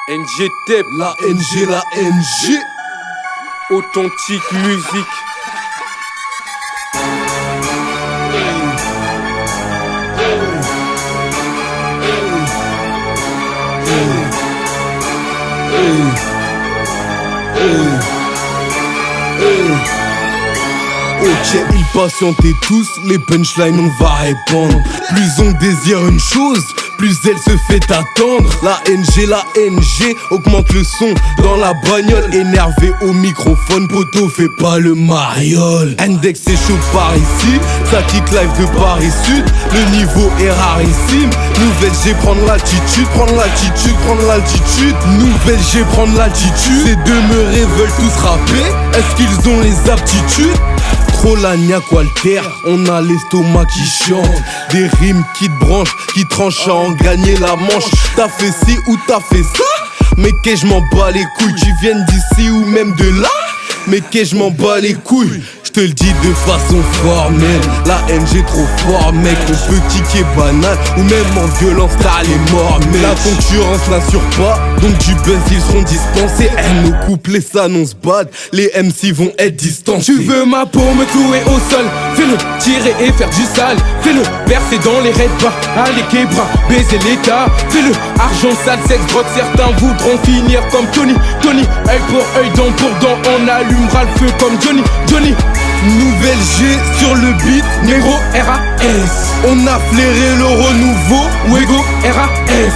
NGTEP, la NG. authentique musique. Ok, ils patientaient tous, les punchlines on va répondre. Plus on désire une chose, plus elle se fait attendre. La NG, augmente le son dans la bagnole. Énervé au microphone, poto fait pas le mariole. Index c'est chaud par ici, ça kick live de Paris Sud. Le niveau est rarissime, nouvelle G prendre l'altitude, Nouvelle G prendre l'altitude. Ces demeurés veulent tous rapper, est-ce qu'ils ont les aptitudes? Trop lagnac Walter, on a l'estomac qui chante. Des rimes qui te branchent, qui tranchent à en gagner la manche. T'as fait ci ou t'as fait ça? Mais que je m'en bats les couilles. Tu viennes d'ici ou même de là? Mais que je m'en bats les couilles. Je te le dis de façon formelle, la NG trop fort mec. On peut kicker banal ou même en violence t'as les morts. Mais la concurrence n'assure pas, donc du buzz ils seront dispensés. Nos couplets s'annoncent bad, les MC vont être distancés. Tu veux ma peau, me clouer au sol, fais-le tirer et faire du sale. Fais-le percer dans les raids bas, allez Kebra, baiser l'état. Fais-le argent sale, sexe, drogue, certains voudront finir comme Tony. Œil pour œil, dent pour dent, on allumera le feu comme Johnny. Nouvelle G sur le beat, Négro RAS. on a flairé le renouveau. Wego RAS.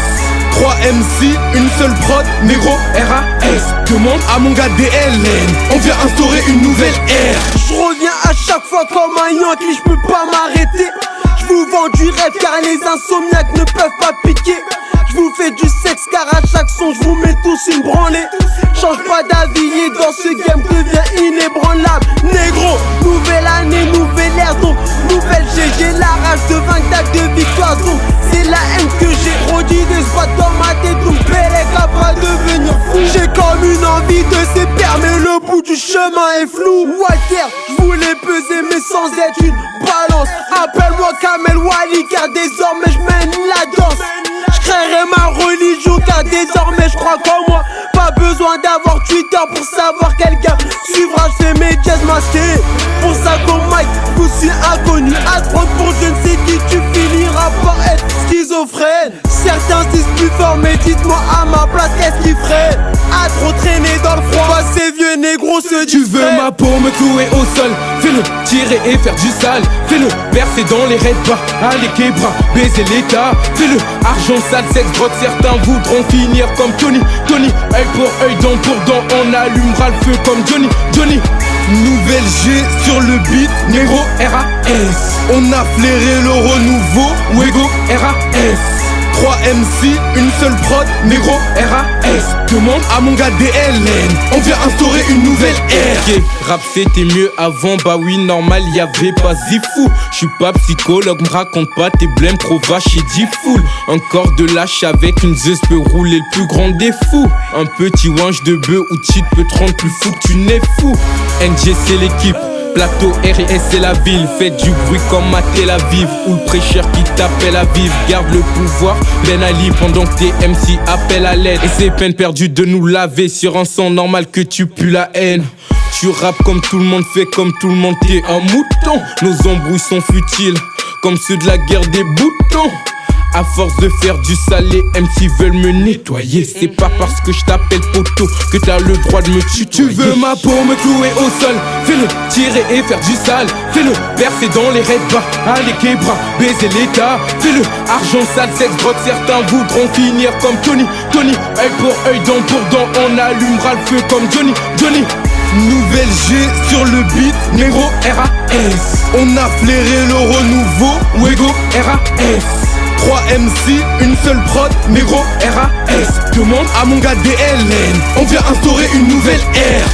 3 MC, une seule prod, Négro RAS. Demande à mon gars DLN, on vient instaurer une nouvelle ère. Je reviens à chaque fois comme un Yankee, je peux pas m'arrêter. Je vous vends du rêve car les insomniaques ne peuvent pas piquer. Je vous fais du sexe car à chaque son je vous mets tous une branlée. Change pas d'avis et dans ce game devient inébranlable. Négro, nouvelle année, nouvelle ère, donc nouvelle G. J'ai la rage de vaincre de victoire, donc c'est la haine que j'ai rodie de se battre dans ma tête. Donc Pélé capable de devenir fou. J'ai comme une envie de s'épaire mais le bout du chemin est flou. Walter, je voulais peser mais sans être une balance. Appelle-moi Kamel Wally car désormais je mène la danse. Je créerai ma religion car désormais je crois qu'en moi. Pas besoin d'avoir Twitter pour savoir quel gars suivra. Je fais mes jazz masqués. Pour ça qu'on Mike, vous suis inconnu. À te prendre pour je ne sais qui, tu finiras par être schizophrène. Certains se disent plus fort mais dites-moi à ma place qu'est-ce qu'ils feraient. À trop traîner dans le froid, ces vieux négros se disent. Tu veux ma peau, me clouer au sol, fais-le tirer et faire du sale. Fais-le percer dans les raids bas, allez Kebra, baiser l'état. Fais-le argent sale, sexe, drogue, certains voudront finir comme Tony. Œil pour œil, dent pour dent, on allumera le feu comme Johnny. Nouvelle G sur le beat, Négro RAS. on a flairé le renouveau. Wego RAS. 3 MC, une seule prod, Négro RAS. Demande à mon gars DLN, on vient instaurer une nouvelle ère. Ok, rap c'était mieux avant, bah oui normal y'avait pas Zifou. J'suis pas psychologue, me raconte pas tes blèmes trop vaches et dit foule. Encore de lâche avec une zeus peut rouler le plus grand des fous. Un petit wange de bœuf ou cheat peut te rendre plus fou que tu n'es fou. NG c'est l'équipe, plateau RS c'est la ville. Faites du bruit comme à Tel Aviv, ou le prêcheur qui t'appelle à vivre. Garde le pouvoir, Ben Ali, pendant que tes MC appellent à l'aide. Et c'est peine perdue de nous laver sur un sang normal que tu pues la haine. Tu rappes comme tout le monde, fait comme tout le monde, t'es un mouton. Nos embrouilles sont futiles, comme ceux de la guerre des boutons. À force de faire du sale, les MC veulent me nettoyer. C'est pas parce que je t'appelle poteau que t'as le droit de me tuer. Tu veux ma peau, me clouer au sol, fais-le tirer et faire du sale. Fais-le percer dans les raids bas, allez Kebra, baiser l'état. Fais-le argent sale, sexe, drogue, certains voudront finir comme Tony. Œil pour œil, dent pour dent, on allumera le feu comme Johnny. Nouvelle G sur le beat, Négro RAS. on a flairé le renouveau. Wego RAS. 3 MC, une seule prod, Négro RAS. Demande à mon gars DLN, on vient instaurer une nouvelle ère.